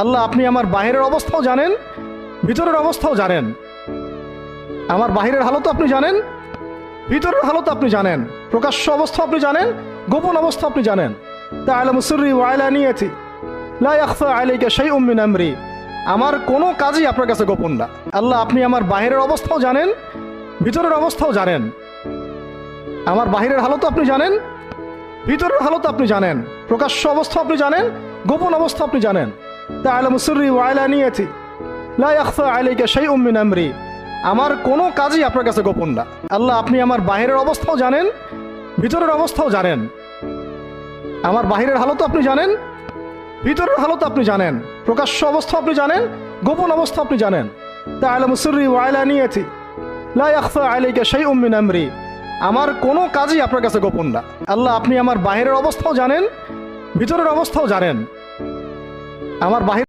আল্লাহ আপনি আমার বাহিরের অবস্থাও জানেন, ভিতরের অবস্থাও জানেন। আমার বাহিরের হালত আপনি জানেন, ভিতরের হালত আপনি জানেন, প্রকাশ্য অবস্থা আপনি জানেন, গোপন অবস্থা আপনি জানেন। তা'লামু সিররি ওয়া আলানিয়াতি লা ইয়াখফা আলাইকা শাইউম মিন আমরি। আমার কোনো কাজই আপনার কাছে গোপন না। আল্লাহ আপনি আমার বাহিরের অবস্থাও জানেন, ভিতরের অবস্থাও জানেন। আমার বাহিরের হালত আপনি জানেন, ভিতরের হালত আপনি জানেন, প্রকাশ্য অবস্থা আপনি জানেন, গোপন অবস্থা আপনি জানেন। তা'লামু সিররি ওয়া আলানিয়াতি লা ইয়াখফা আলাইকা শাইউম মিন আমরি। আমার কোনো কাজই আপনার কাছে গোপন না। আল্লাহ আপনি আমার বাহিরের অবস্থাও জানেন, ভিতরের অবস্থাও জানেন। আমার বাহিরের হালত আপনি জানেন, ভিতরের হালত আপনি জানেন, প্রকাশ্য অবস্থা আপনি জানেন, গোপন অবস্থা আপনি জানেন। তা'লামু সিররি ওয়া আলানিয়াতি লা ইয়াখফা আলাইকা শাইউম মিন আমরি। আমার কোনো কাজই আপনার কাছে গোপন না। আল্লাহ আপনি আমার বাহিরের অবস্থাও জানেন, ভিতরের অবস্থাও জানেন। আমার বাহির